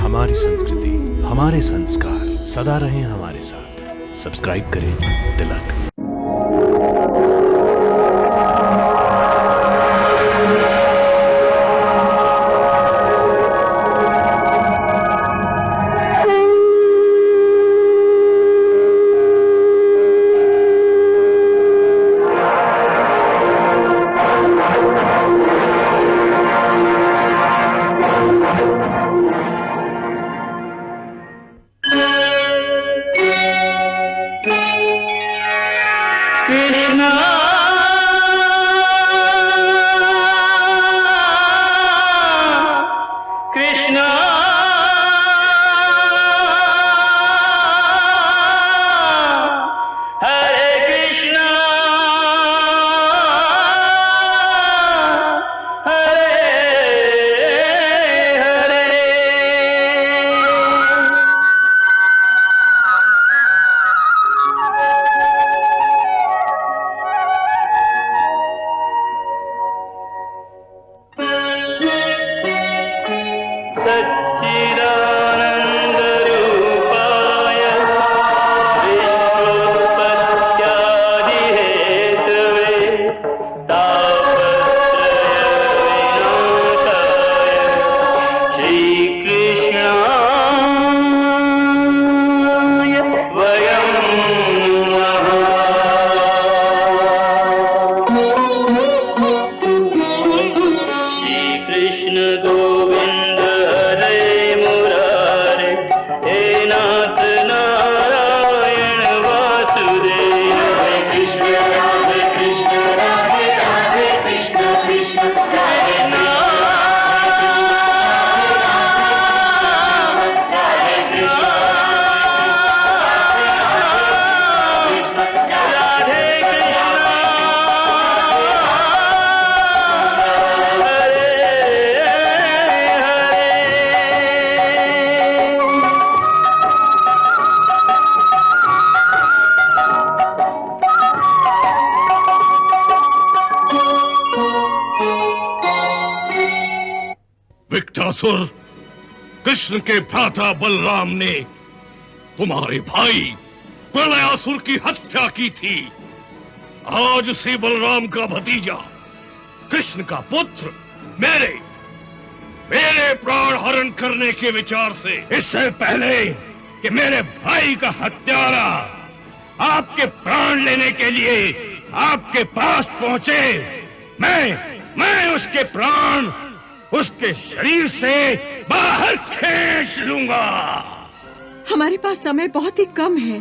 हमारी संस्कृति, हमारे संस्कार सदा रहें हमारे साथ। सब्सक्राइब करें तिलक। विकटासुर, कृष्ण के भ्राता बलराम ने तुम्हारे भाई प्रलयासुर की हत्या की थी। आज उसी बलराम का भतीजा, कृष्ण का पुत्र मेरे प्राण हरण करने के विचार से, इससे पहले कि मेरे भाई का हत्यारा आपके प्राण लेने के लिए आपके पास पहुंचे, मैं उसके प्राण उसके शरीर से बाहर खींच लूंगा। हमारे पास समय बहुत ही कम है।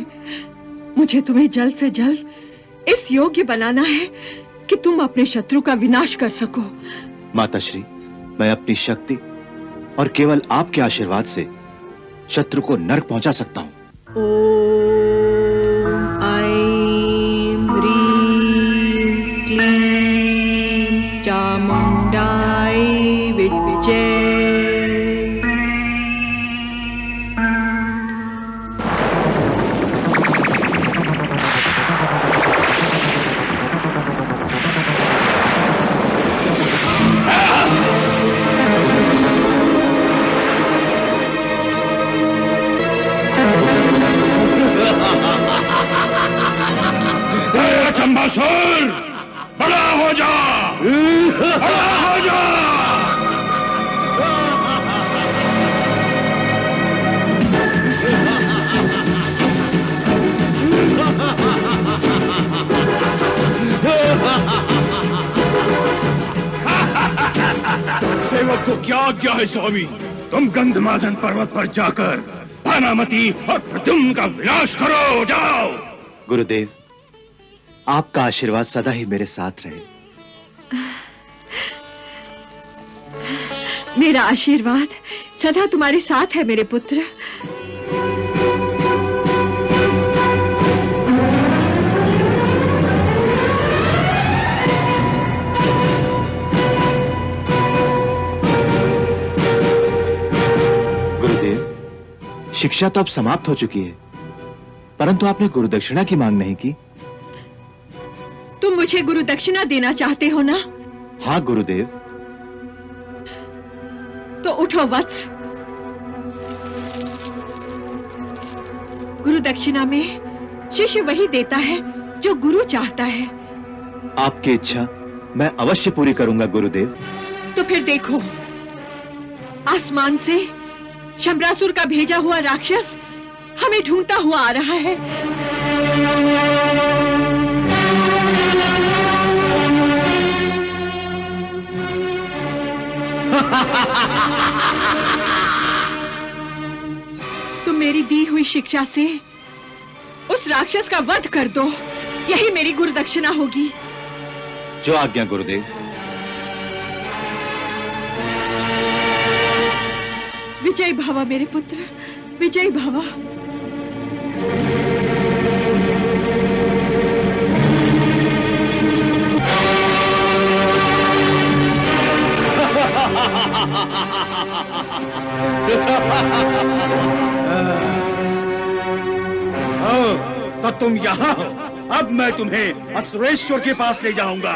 मुझे तुम्हें जल्द से जल्द इस योग्य बनाना है कि तुम अपने शत्रु का विनाश कर सको। माताश्री, मैं अपनी शक्ति और केवल आपके आशीर्वाद से शत्रु को नरक पहुंचा सकता हूं। ओम ऐं ह्रीं क्लीं चामुंडाय विद्महे। चंबासुर, बड़ा हो जा, बड़ा हो जा। सेवक को क्या आज्ञा है स्वामी? तुम गंधमादन पर्वत पर जाकर भानामती और प्रद्युम्न का विनाश करो, जाओ। गुरुदेव, आपका आशीर्वाद सदा ही मेरे साथ रहे। मेरा आशीर्वाद सदा तुम्हारे साथ है मेरे पुत्र। गुरुदेव, शिक्षा तो अब समाप्त हो चुकी है, परंतु आपने गुरुदक्षिणा की मांग नहीं की। तुम मुझे गुरु दक्षिणा देना चाहते हो ना? हाँ गुरुदेव। तो उठो वत्स, गुरु दक्षिणा में शिष्य वही देता है जो गुरु चाहता है। आपकी इच्छा मैं अवश्य पूरी करूंगा गुरुदेव। तो फिर देखो, आसमान से शंबरासुर का भेजा हुआ राक्षस हमें ढूंढता हुआ आ रहा है। तुम मेरी दी हुई शिक्षा से उस राक्षस का वध कर दो, यही मेरी गुरु दक्षिणा होगी। जो आज्ञा गुरुदेव। विजय भव मेरे पुत्र, विजय भव। तो तुम यहाँ हो, अब मैं तुम्हें असुरेश्वर के पास ले जाऊंगा।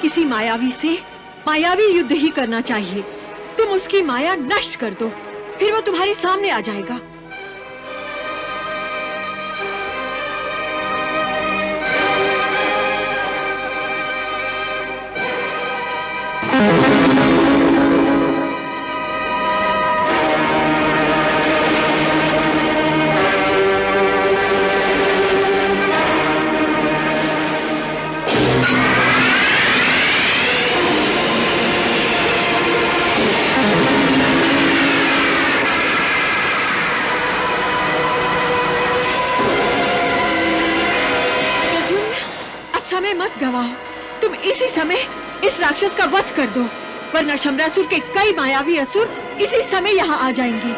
किसी मायावी से मायावी युद्ध ही करना चाहिए। तुम उसकी माया नष्ट कर दो, फिर वो तुम्हारे सामने आ जाएगा। समय मत गवाओ, तुम इसी समय इस राक्षस का वध कर दो, वरना शंबरासुर के कई मायावी असुर इसी समय यहाँ आ जाएंगे।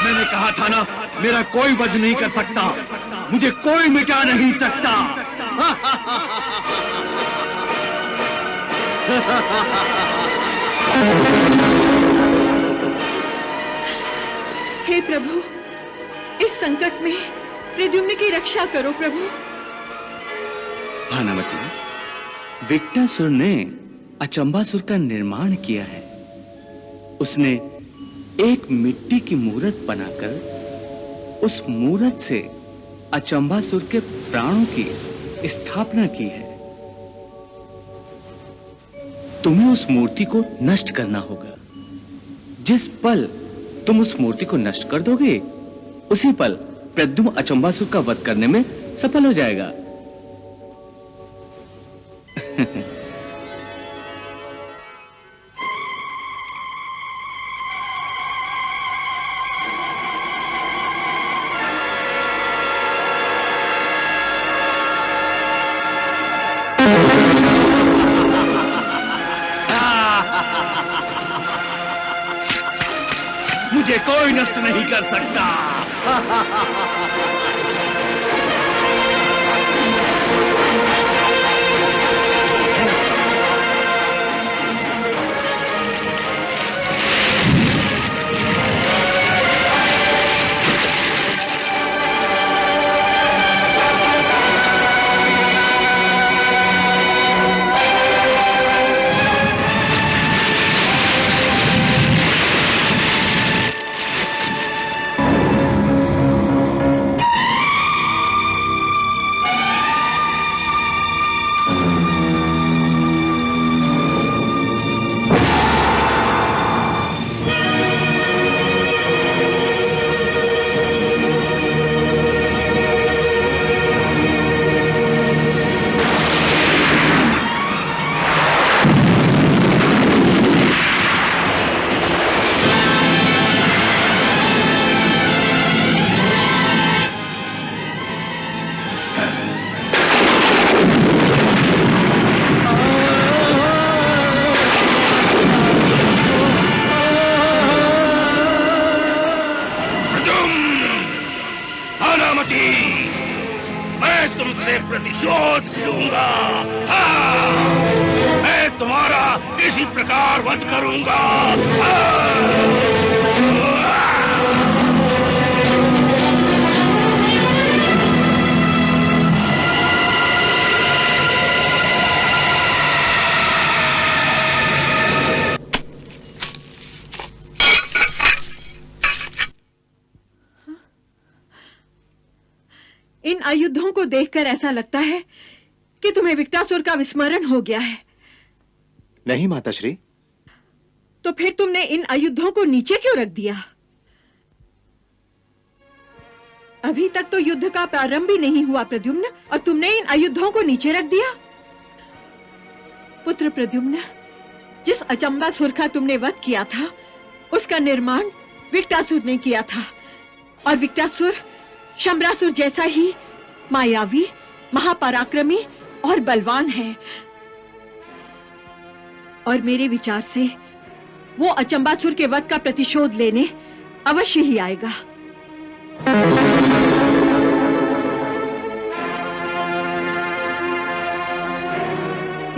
मैंने कहा था ना, मेरा कोई वध नहीं कर सकता, मुझे कोई मिटा नहीं सकता। हे प्रभु, इस संकट में प्रद्युम्न की रक्षा करो प्रभु। भानुमति, विकटासुर ने अचंबासुर का निर्माण किया है। उसने एक मिट्टी की मूरत बनाकर उस मूरत से अचंबासुर के प्राणों की स्थापना की है। तुम्हें उस मूर्ति को नष्ट करना होगा। जिस पल तुम उस मूर्ति को नष्ट कर दोगे, उसी पल प्रद्युम्न अचंबासुर का वध करने में सफल हो जाएगा। मुझे कोई नष्ट नहीं कर सकता। मैं तुमसे प्रतिशोध लूंगा। हाँ, मैं तुम्हारा इसी प्रकार वध करूंगा। इन आयुधों को देखकर ऐसा लगता है कि तुम्हें विकटासुर का विस्मरण हो गया है। नहीं माताश्री। तो फिर तुमने इन आयुधों को नीचे क्यों रख दिया? अभी तक तो युद्ध का प्रारंभ भी नहीं हुआ प्रद्युम्न, और तुमने इन आयुधों को नीचे रख दिया। पुत्र प्रद्युम्न, जिस अचंबासुर का तुमने वध किया था, उसका निर्माण विकटासुर ने किया था, और विकटासुर शंबरासुर जैसा ही मायावी महापराक्रमी और बलवान है, और मेरे विचार से वो अचंबासुर के वध का प्रतिशोध लेने अवश्य ही आएगा।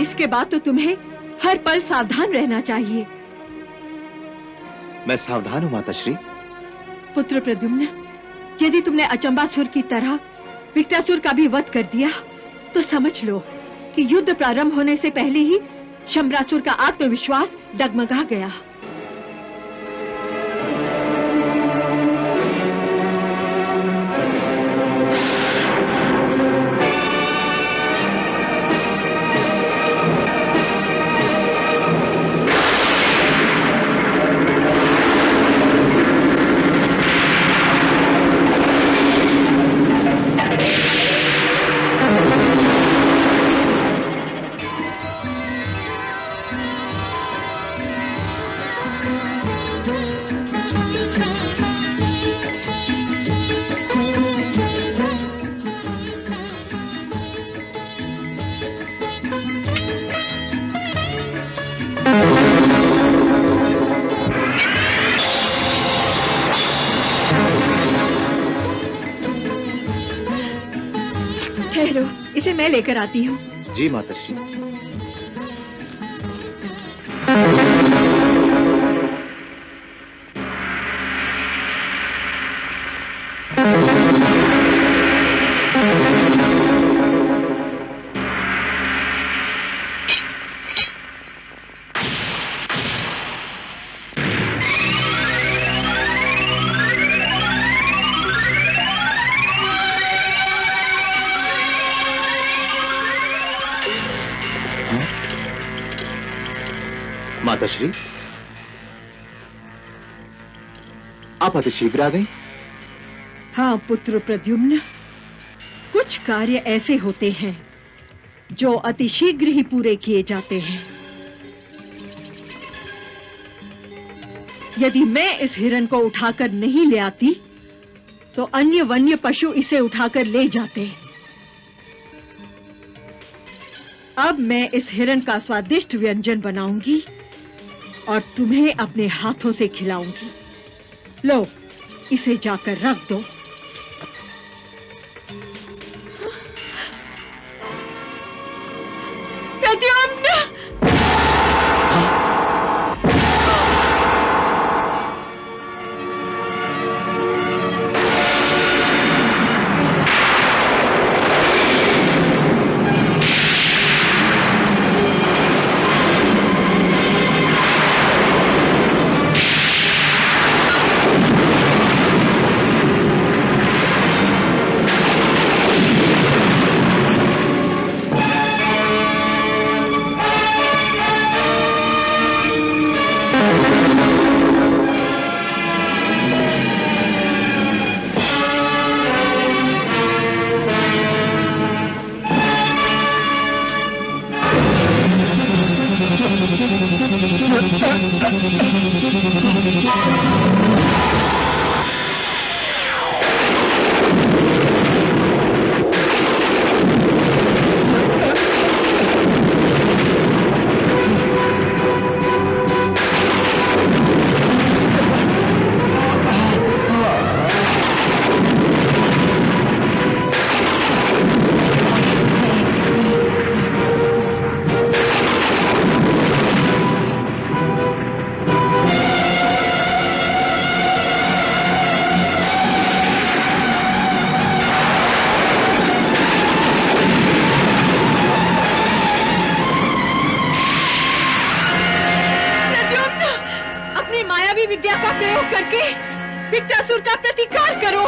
इसके बाद तो तुम्हें हर पल सावधान रहना चाहिए। मैं सावधान हूं माताश्री। पुत्र प्रद्युम्न, यदि तुमने अचंबासुर की तरह विकटासुर का भी वध कर दिया तो समझ लो कि युद्ध प्रारंभ होने से पहले ही शंबरासुर का आत्मविश्वास डगमगा गया। ठहरो, इसे मैं लेकर आती हूँ। जी माताश्री। माताश्री, आप अतिशीघ्र आ गई। हाँ पुत्र प्रद्युम्न, कुछ कार्य ऐसे होते हैं जो अतिशीघ्र ही पूरे किए जाते हैं। यदि मैं इस हिरण को उठाकर नहीं ले आती तो अन्य वन्य पशु इसे उठाकर ले जाते। अब मैं इस हिरण का स्वादिष्ट व्यंजन बनाऊंगी और तुम्हें अपने हाथों से खिलाऊंगी। लो, इसे जाकर रख दो। प्रद्युम्न! विद्या का प्रयोग करके विकटासुर का प्रतिकार करो।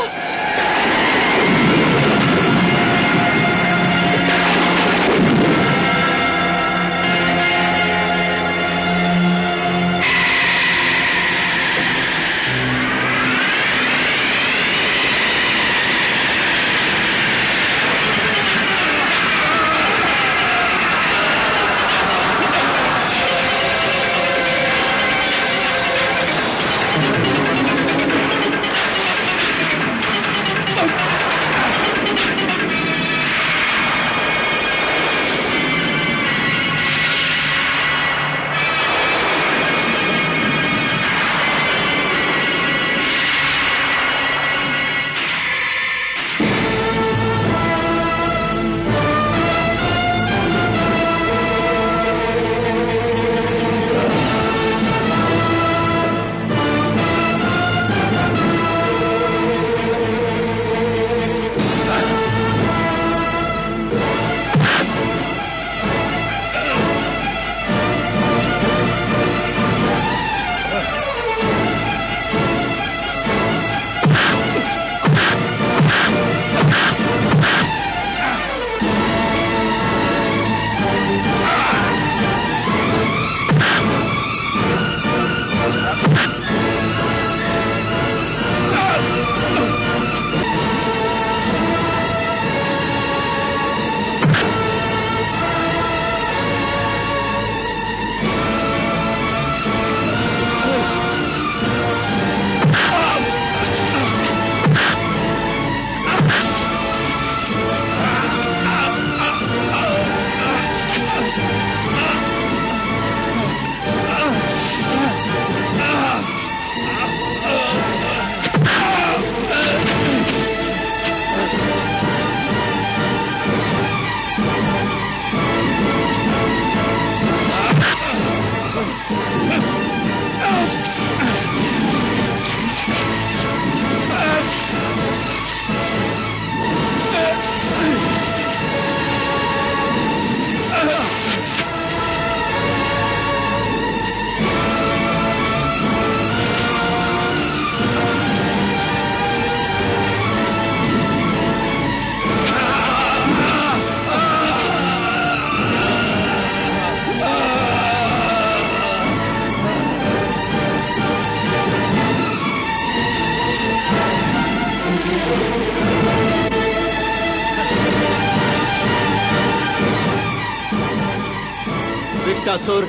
विकटासुर,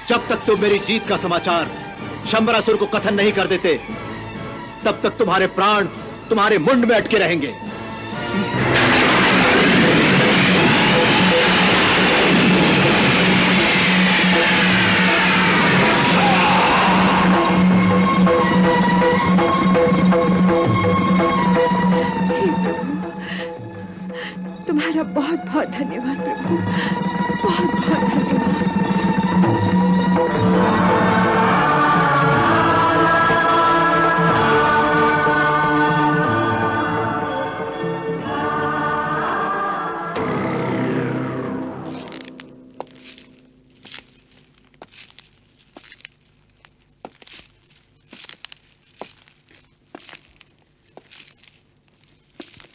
जब तक तुम मेरी जीत का समाचार शंबरासुर को कथन नहीं कर देते, तब तक तुम्हारे प्राण तुम्हारे मुंड में अटके रहेंगे। तुम्हारा बहुत बहुत धन्यवाद प्रभु, बहुत बहुत धन्यवाद।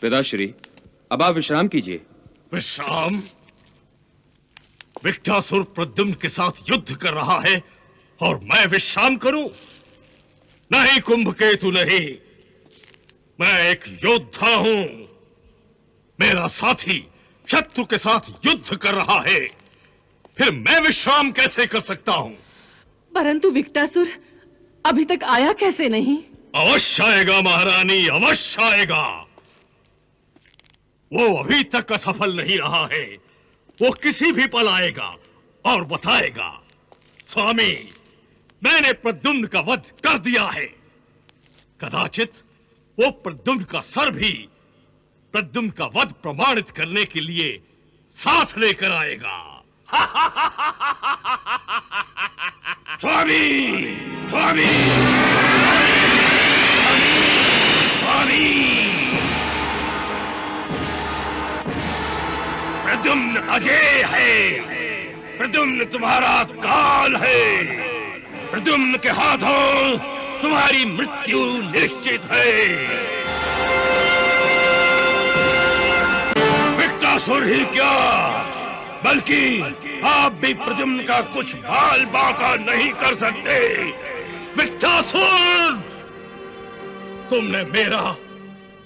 पिताश्री, अब आप विश्राम कीजिए। विश्राम? विकटासुर प्रद्युम्न के साथ युद्ध कर रहा है और मैं विश्राम करूं? नहीं कुंभकेतु, नहीं। मैं एक योद्धा हूं। मेरा साथी शत्रु के साथ युद्ध कर रहा है, फिर मैं विश्राम कैसे कर सकता हूं? परंतु विकटासुर अभी तक आया कैसे नहीं? अवश्य आएगा महारानी, अवश्य आएगा। वो अभी तक असफल नहीं रहा है। वो किसी भी पल आएगा और बताएगा, स्वामी, मैंने प्रद्युम्न का वध कर दिया है। कदाचित वो प्रद्युम्न का सर भी प्रद्युम्न का वध प्रमाणित करने के लिए साथ लेकर आएगा। स्वामी, स्वामी, स्वामी, प्रद्युम्न अजय है। प्रद्युम्न तुम्हारा काल है। प्रद्युम्न के हाथों तुम्हारी मृत्यु निश्चित है। विकटासुर ही क्या, बल्कि आप भी प्रद्युम्न का कुछ बाल बांका नहीं कर सकते। विकटासुर, तुमने मेरा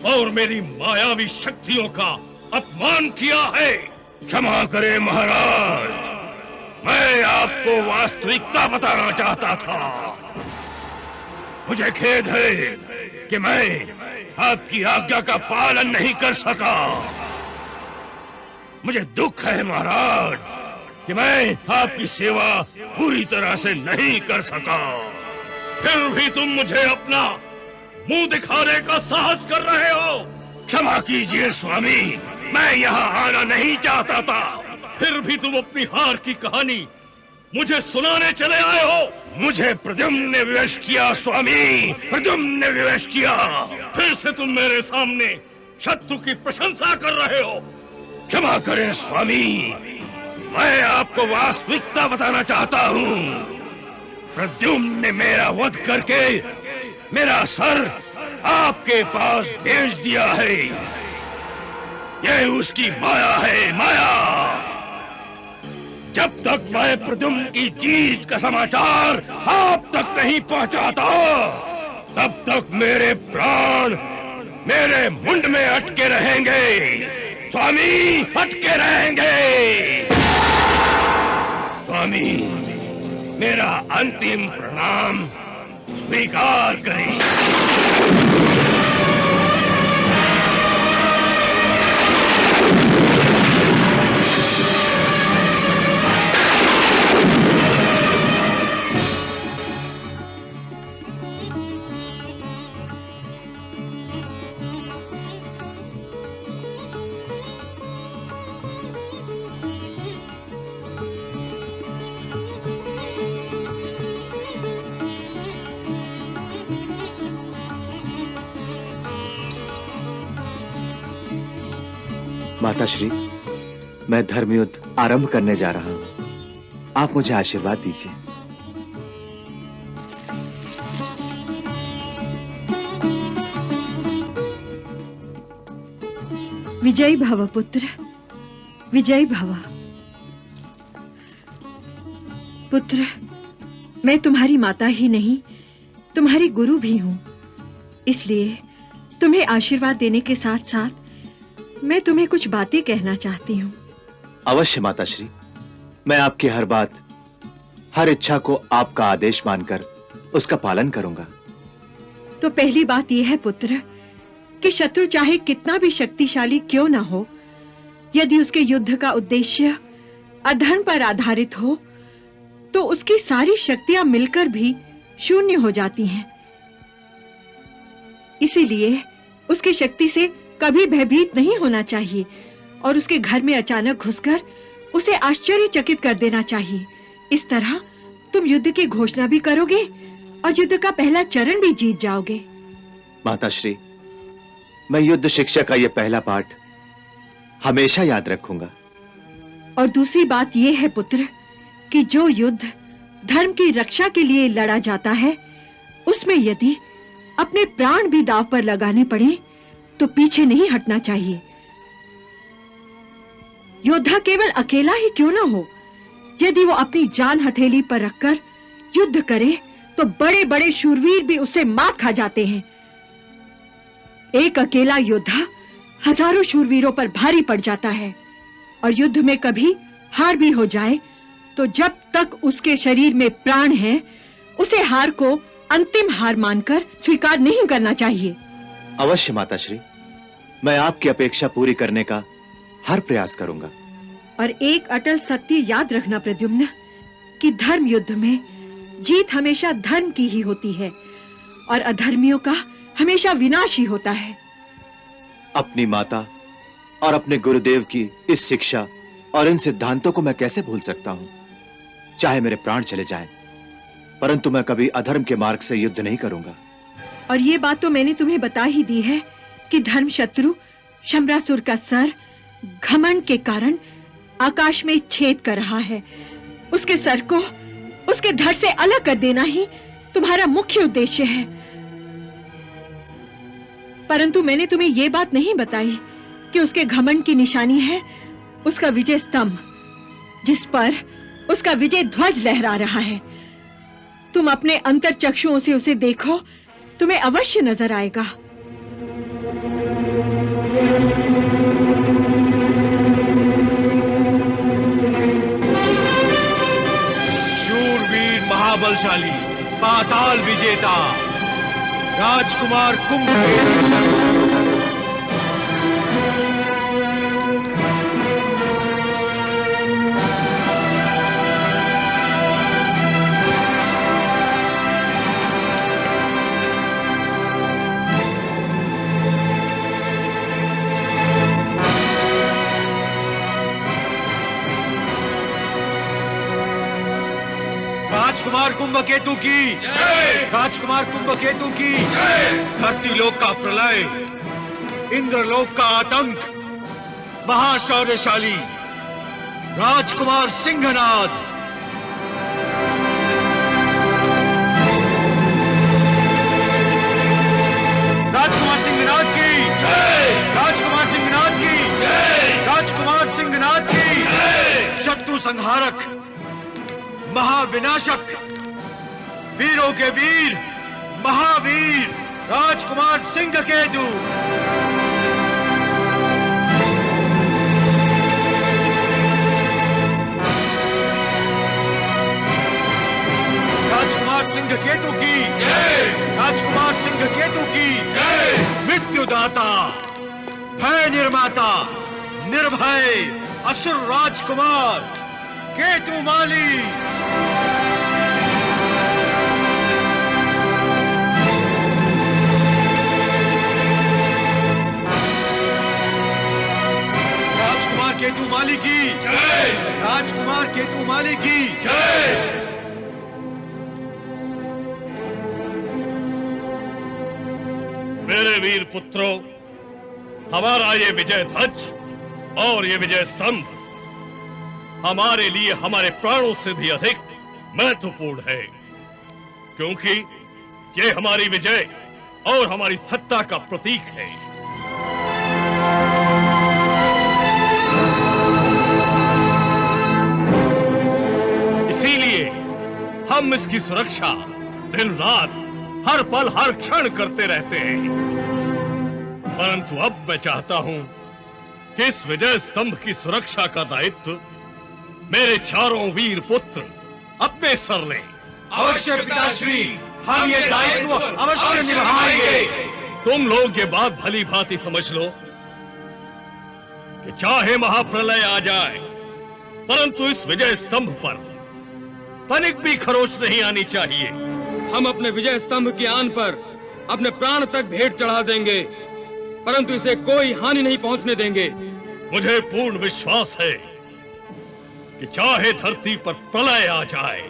और मेरी मायावी शक्तियों का अपमान किया है। क्षमा करें महाराज, मैं आपको वास्तविकता बताना चाहता था। मुझे खेद है कि मैं आपकी आज्ञा का पालन नहीं कर सका। मुझे दुख है महाराज कि मैं आपकी सेवा पूरी तरह से नहीं कर सका। फिर भी तुम मुझे अपना मुंह दिखाने का साहस कर रहे हो। क्षमा कीजिए स्वामी, मैं यहाँ आना नहीं चाहता था। फिर भी तुम अपनी हार की कहानी मुझे सुनाने चले आए हो। मुझे प्रद्युम्न ने विवश किया स्वामी, प्रद्युम्न ने विवश किया। फिर से तुम मेरे सामने शत्रु की प्रशंसा कर रहे हो। क्षमा करें स्वामी, मैं आपको वास्तविकता बताना चाहता हूँ। प्रद्युम्न ने मेरा वध करके मेरा सर आपके पास भेज दिया है। यह उसकी माया है, माया। जब तक मैं प्रद्युम्न की जीत का समाचार आप तक नहीं पहुंचाता, तब तक मेरे प्राण मेरे मुंड में अटके रहेंगे। स्वामी, अटके रहेंगे। स्वामी, मेरा अंतिम प्रणाम स्वीकार करें। माताश्री, मैं धर्मयुद्ध आरंभ करने जा रहा हूं। आप मुझे आशीर्वाद दीजिए। विजयी भव पुत्र, विजयी भव। पुत्र, मैं तुम्हारी माता ही नहीं, तुम्हारी गुरु भी हूं। इसलिए तुम्हें आशीर्वाद देने के साथ साथ मैं तुम्हें कुछ बातें कहना चाहती हूँ। अवश्य माताश्री, मैं आपकी हर बात, हर इच्छा को आपका आदेश मानकर उसका पालन करूंगा। तो पहली बात यह है पुत्र कि शत्रु चाहे कितना भी शक्तिशाली क्यों ना हो, यदि उसके युद्ध का उद्देश्य अधर्म पर आधारित हो तो उसकी सारी शक्तियां मिलकर भी शून्य हो जाती हैं। इसीलिए उसकी शक्ति से कभी भयभीत नहीं होना चाहिए और उसके घर में अचानक घुसकर उसे आश्चर्यचकित कर देना चाहिए। इस तरह तुम युद्ध की घोषणा भी करोगे और युद्ध का पहला चरण भी जीत जाओगे। माताश्री, मैं युद्ध शिक्षा का यह पहला पाठ हमेशा याद रखूंगा। और दूसरी बात यह है पुत्र कि जो युद्ध धर्म की रक्षा के लिए लड़ा जाता है, उसमें यदि अपने प्राण भी दांव पर लगाने पड़े तो पीछे नहीं हटना चाहिए। योद्धा केवल अकेला ही क्यों ना हो, यदि वो अपनी जान हथेली पर रखकर युद्ध करे तो बड़े-बड़े शूरवीर भी उससे मात खा जाते हैं। एक अकेला योद्धा हजारों शूरवीरों पर भारी पड़ जाता है और युद्ध में कभी हार भी हो जाए तो जब तक उसके शरीर में प्राण है, उसे हार को अंतिम हार मानकर स्वीकार नहीं करना चाहिए। अवश्य माताश्री, मैं आपकी अपेक्षा पूरी करने का हर प्रयास करूंगा। और एक अटल सत्य याद रखना प्रद्युम्न कि धर्म युद्ध में जीत हमेशा धर्म की ही होती है और अधर्मियों का हमेशा विनाश ही होता है। अपनी माता और अपने गुरुदेव की इस शिक्षा और इन सिद्धांतों को मैं कैसे भूल सकता हूं? चाहे मेरे प्राण चले जाएं, परंतु मैं कभी अधर्म के मार्ग से युद्ध नहीं करूंगा। और ये बात तो मैंने तुम्हें बता ही दी है कि धर्म शत्रु शंबरासुर का सर घमंड के कारण आकाश में छेद कर रहा है। उसके सर को उसके धड़ से अलग कर देना ही तुम्हारा मुख्य उद्देश्य है। परंतु मैंने तुम्हें यह बात नहीं बताई कि उसके घमंड की निशानी है उसका विजय स्तंभ, जिस पर उसका विजय ध्वज लहरा रहा है। तुम अपने अंतर चक्षुओं से उसे देखो, तुम्हें अवश्य नजर आएगा। शूरवीर महाबलशाली पाताल विजेता राजकुमार कुंभकेतु। राजकुमार कुंभकेतु की जय। राजकुमार कुंभकेतु की जय। धरती लोक का प्रलय, इंद्रलोक का आतंक, महाशौर्यशाली राजकुमार सिंहनाद। राजकुमार सिंहनाद की जय। राजकुमार सिंहनाद की जय। राजकुमार सिंहनाद की जय। शत्रु संहारक, महाविनाशक, वीरों के वीर, महावीर राजकुमार सिंहकेतु। राजकुमार सिंहकेतु की जय। राजकुमार सिंहकेतु की जय। मृत्युदाता, भय निर्माता, निर्भय असुर राजकुमार केतुमाली। राजकुमार केतुमाली की जय। राजकुमार केतुमाली की जय। मेरे वीर पुत्रों, हमारा ये विजय ध्वज और ये विजय स्तंभ हमारे लिए हमारे प्राणों से भी अधिक महत्वपूर्ण है, क्योंकि ये हमारी विजय और हमारी सत्ता का प्रतीक है। इसीलिए हम इसकी सुरक्षा दिन रात, हर पल, हर क्षण करते रहते हैं। परंतु अब मैं चाहता हूं कि इस विजय स्तंभ की सुरक्षा का दायित्व मेरे चारों वीर पुत्र अपने सर लें। अवश्य पिताश्री, हम ये दायित्व अवश्य निभाएंगे। तुम लोग ये बात भली भांति समझ लो कि चाहे महाप्रलय आ जाए, परंतु इस विजय स्तंभ पर तनिक भी खरोच नहीं आनी चाहिए। हम अपने विजय स्तंभ की आन पर अपने प्राण तक भेंट चढ़ा देंगे, परंतु इसे कोई हानि नहीं पहुंचने देंगे। मुझे पूर्ण विश्वास है कि चाहे धरती पर प्रलय आ जाए,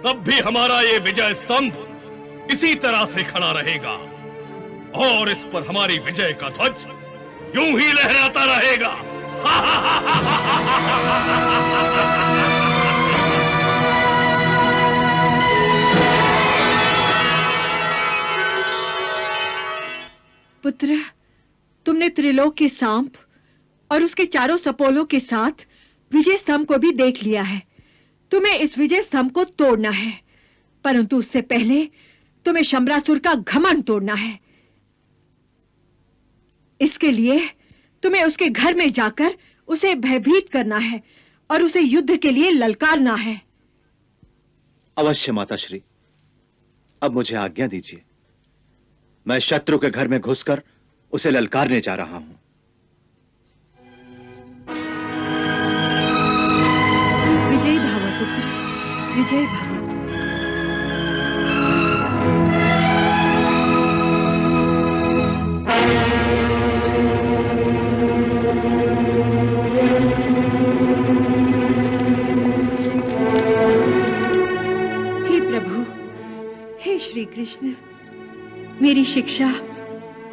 तब भी हमारा ये विजय स्तंभ इसी तरह से खड़ा रहेगा और इस पर हमारी विजय का ध्वज यूं ही लहराता रहेगा। पुत्र, तुमने त्रिलोक के सांप और उसके चारों सपोलों के साथ विजय स्तंभ को भी देख लिया है। तुम्हें इस विजय स्तंभ को तोड़ना है, परंतु उससे पहले तुम्हें शंबरासुर का घमंड तोड़ना है। इसके लिए तुम्हें उसके घर में जाकर उसे भयभीत करना है और उसे युद्ध के लिए ललकारना है। अवश्य माताश्री, अब मुझे आज्ञा दीजिए। मैं शत्रु के घर में घुसकर उसे ललकारने जा रहा हूं। विजय भव पुत्र, विजय भव। हे प्रभु, हे श्री कृष्ण, मेरी शिक्षा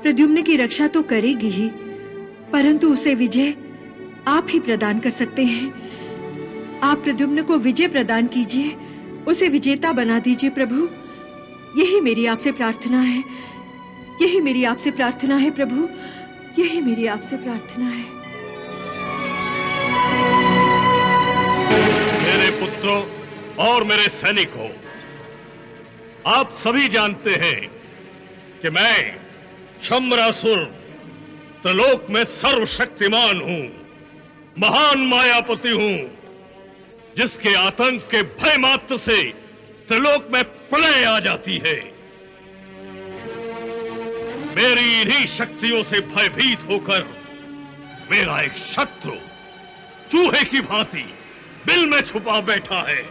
प्रद्युम्न की रक्षा तो करेगी ही, परंतु उसे विजय आप ही प्रदान कर सकते हैं। आप प्रद्युम्न को विजय प्रदान कीजिए, उसे विजेता बना दीजिए प्रभु। यही मेरी आपसे प्रार्थना है, यही मेरी आपसे प्रार्थना है प्रभु, यही मेरी आपसे प्रार्थना है। मेरे पुत्रों और मेरे सैनिकों, आप सभी जानते हैं कि मैं शंबरासुर त्रिलोक में सर्वशक्तिमान हूं, महान मायापति हूं, जिसके आतंक के भय मात्र से त्रिलोक में प्रलय आ जाती है। मेरी इन्हीं शक्तियों से भयभीत होकर मेरा एक शत्रु चूहे की भांति बिल में छुपा बैठा है।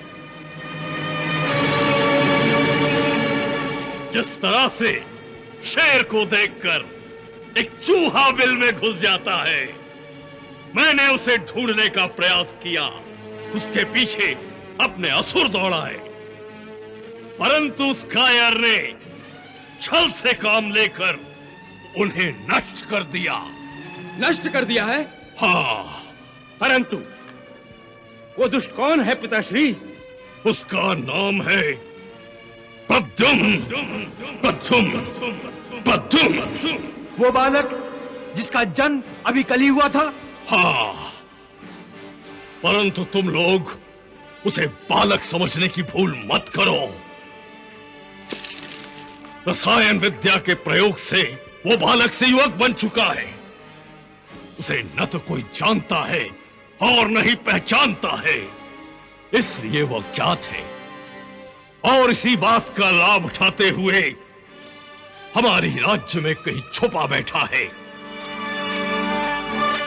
जिस तरह से शेर को देखकर एक चूहा बिल में घुस जाता है, मैंने उसे ढूंढने का प्रयास किया, उसके पीछे अपने असुर दौड़ाए, परंतु उस कायर ने छल से काम लेकर उन्हें नष्ट कर दिया। नष्ट कर दिया है? हाँ, परंतु वो दुष्ट कौन है पिताश्री? उसका नाम है प्रद्युम्न। प्रद्युम्न, प्रद्युम्न। वो बालक जिसका जन्म अभी कल ही हुआ था? हाँ, परंतु तुम लोग उसे बालक समझने की भूल मत करो। रसायन विद्या के प्रयोग से वो बालक से युवक बन चुका है। उसे न तो कोई जानता है और न ही पहचानता है, इसलिए वो अज्ञात है और इसी बात का लाभ उठाते हुए हमारी राज्य में कहीं छुपा बैठा है।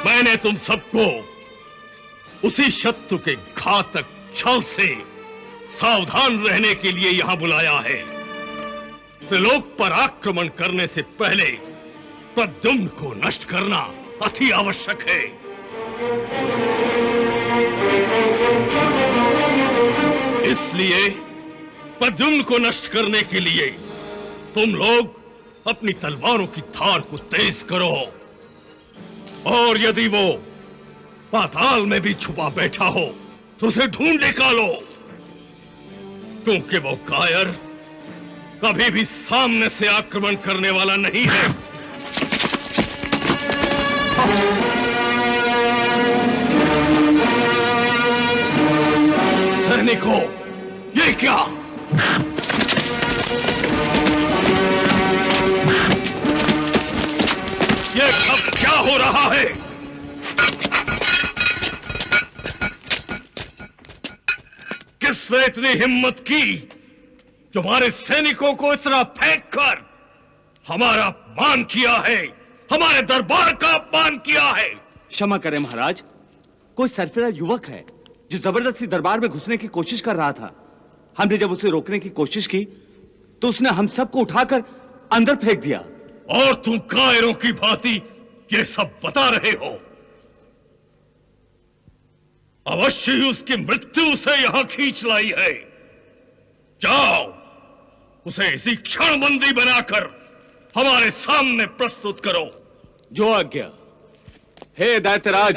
मैंने तुम सबको उसी शत्रु के घातक छल से सावधान रहने के लिए यहां बुलाया है। त्रिलोक पर आक्रमण करने से पहले प्रद्युम्न को नष्ट करना अति आवश्यक है। इसलिए प्रद्युम्न को नष्ट करने के लिए तुम लोग अपनी तलवारों की धार को तेज करो, और यदि वो पाताल में भी छुपा बैठा हो तो उसे ढूंढ निकालो, क्योंकि वो कायर कभी भी सामने से आक्रमण करने वाला नहीं है। सैनिकों, ये क्या? ये सब क्या हो रहा है? किसने इतनी हिम्मत की जो हमारे सैनिकों को इस तरह फेंक कर हमारा अपमान किया है, हमारे दरबार का अपमान किया है? क्षमा करें महाराज, कोई सरफिरा युवक है जो जबरदस्ती दरबार में घुसने की कोशिश कर रहा था। हमने जब उसे रोकने की कोशिश की तो उसने हम सबको उठाकर अंदर फेंक दिया। और तुम कायरों की भांति ये सब बता रहे हो? अवश्य ही उसकी मृत्यु से यहां खींच लाई है। जाओ, उसे इसी क्षण बंदी बनाकर हमारे सामने प्रस्तुत करो। जो आज्ञा। हे दैत्यराज,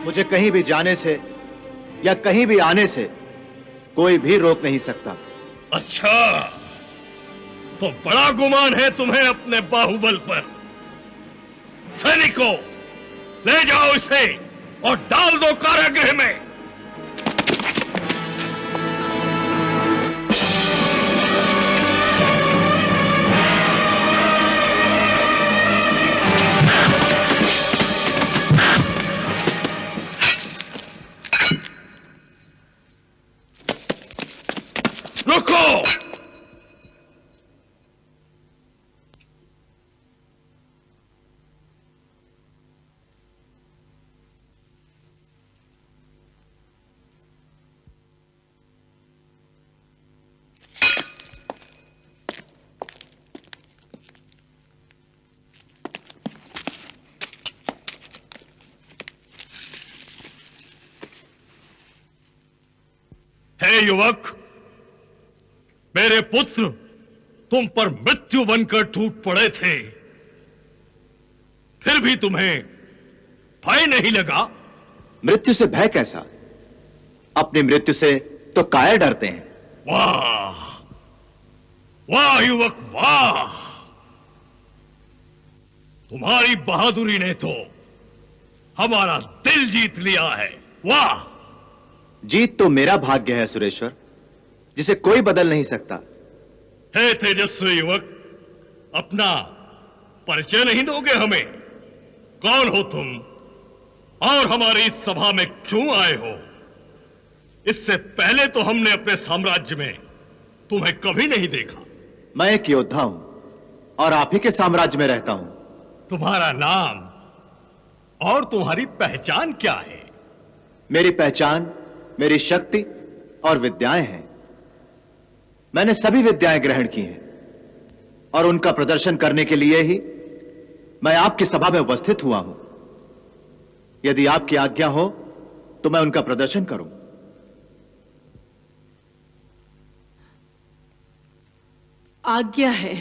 मुझे कहीं भी जाने से या कहीं भी आने से कोई भी रोक नहीं सकता। अच्छा, तो बड़ा गुमान है तुम्हें अपने बाहुबल पर। सैनिकों, ले जाओ इसे और डाल दो कारागृह में। रुको! हे युवक, मेरे पुत्र तुम पर मृत्यु बनकर टूट पड़े थे, फिर भी तुम्हें भय नहीं लगा? मृत्यु से भय कैसा? अपनी मृत्यु से तो कायर डरते हैं। वाह वाह युवक वाह! तुम्हारी बहादुरी ने तो हमारा दिल जीत लिया है। वाह! जीत तो मेरा भाग्य है सुरेश्वर, जिसे कोई बदल नहीं सकता। हे तेजस्वी युवक, अपना परिचय नहीं दोगे हमें? कौन हो तुम और हमारी इस सभा में क्यों आए हो? इससे पहले तो हमने अपने साम्राज्य में तुम्हें कभी नहीं देखा। मैं एक योद्धा हूं और आप ही के साम्राज्य में रहता हूं। तुम्हारा नाम और तुम्हारी पहचान क्या है? मेरी पहचान मेरी शक्ति और विद्याएं हैं। मैंने सभी विद्याएं ग्रहण की हैं और उनका प्रदर्शन करने के लिए ही मैं आपकी सभा में उपस्थित हुआ हूं। यदि आपकी आज्ञा हो तो मैं उनका प्रदर्शन करूं। आज्ञा है।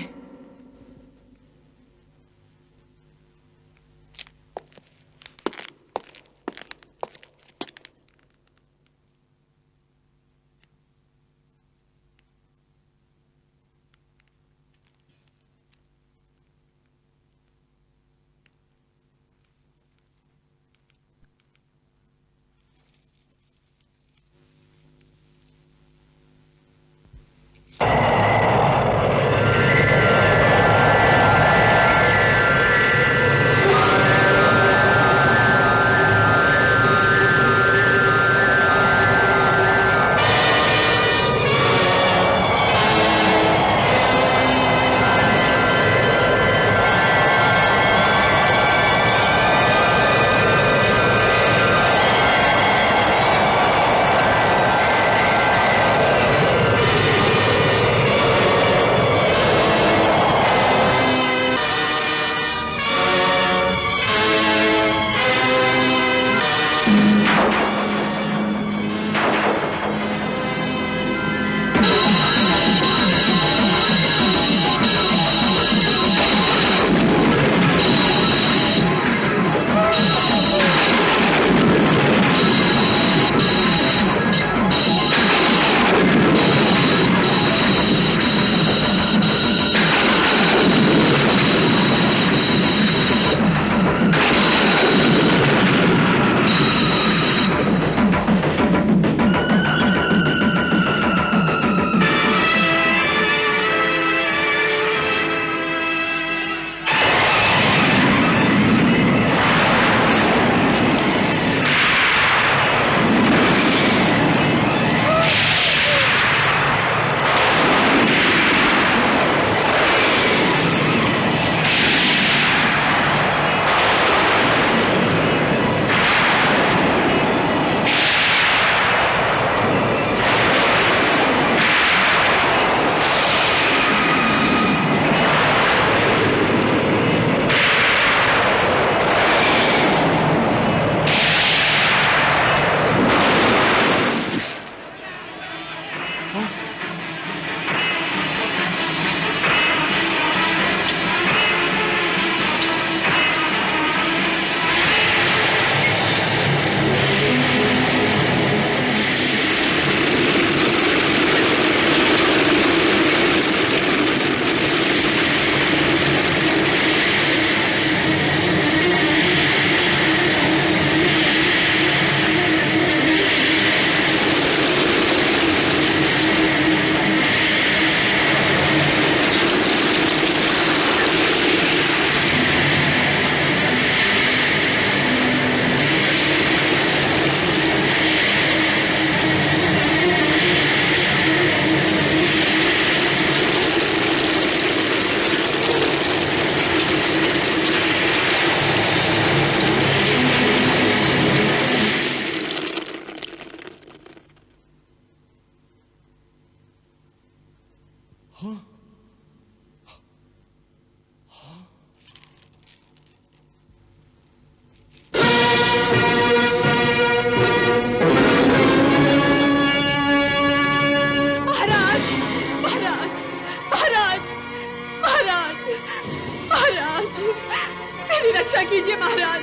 मेरी रक्षा कीजिए महाराज,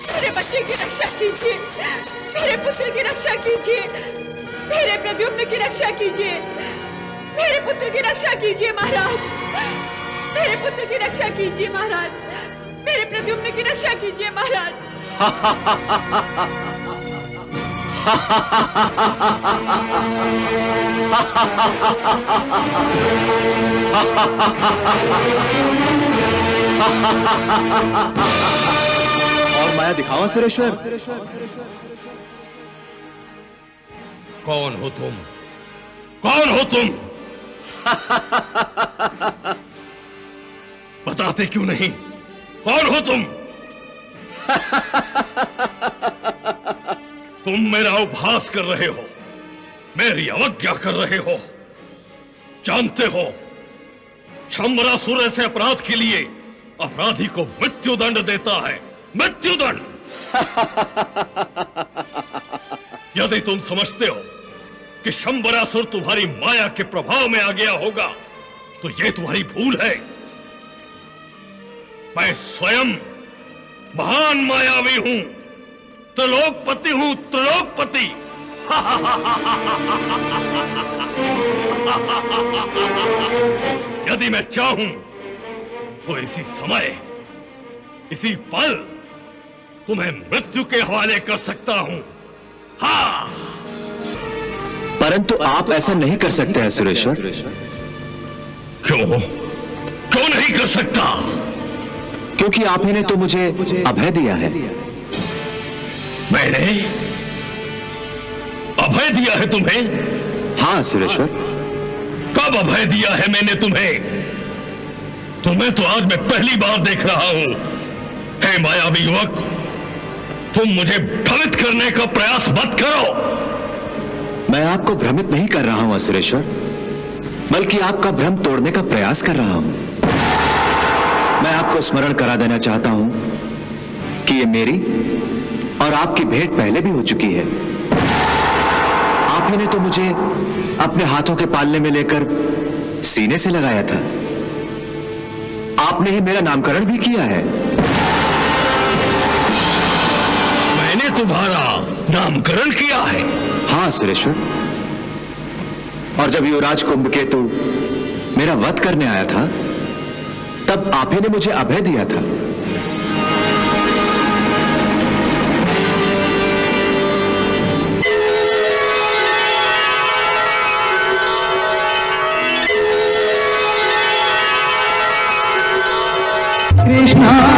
मेरे बच्चे की रक्षा कीजिए, मेरे पुत्र की रक्षा कीजिए, मेरे प्रद्युम्न की रक्षा कीजिए, मेरे पुत्र की रक्षा कीजिए महाराज, मेरे पुत्र की रक्षा कीजिए महाराज, मेरे प्रद्युम्न की रक्षा कीजिए महाराज। और माया दिखावा सुरेश्वर। कौन हो तुम? कौन हो तुम? बताते क्यों नहीं? कौन हो तुम? तुम मेरा उपहास कर रहे हो, मेरी अवज्ञा कर रहे हो। जानते हो, शंबरासुर ऐसे अपराध के लिए अपराधी को मृत्युदंड देता है, मृत्युदंड। यदि तुम समझते हो कि शंबरासुर तुम्हारी माया के प्रभाव में आ गया होगा, तो यह तुम्हारी भूल है। मैं स्वयं महान मायावी हूं, त्रिलोकपति हूं, त्रिलोकपति। यदि मैं चाहूं तो इसी समय, इसी पल तुम्हें मृत्यु के हवाले कर सकता हूं। हाँ, परंतु आप ऐसा नहीं कर सकते हैं सुरेश्वर। क्यों? क्यों नहीं कर सकता? क्योंकि आप ही ने तो मुझे अभय दिया है। मैंने अभय दिया है तुम्हें? हाँ सुरेश्वर। कब अभय दिया है मैंने तुम्हें? तुम्हें तो आज मैं पहली बार देख रहा हूं। हे मायावी युवक, तुम मुझे भ्रमित करने का प्रयास मत करो। मैं आपको भ्रमित नहीं कर रहा हूं सुरेश्वर, बल्कि आपका भ्रम तोड़ने का प्रयास कर रहा हूं। मैं आपको स्मरण करा देना चाहता हूं कि ये मेरी और आपकी भेंट पहले भी हो चुकी है। आप ही ने तो मुझे अपने हाथों के पालने में लेकर सीने से लगाया था। आपने ही मेरा नामकरण भी किया है। मैंने तुम्हारा नामकरण किया है? हाँ सुरेश्वर। और जब युवराज कुंभकेतु मेरा वध करने आया था, तब आप ही ने मुझे अभय दिया था। कृष्णा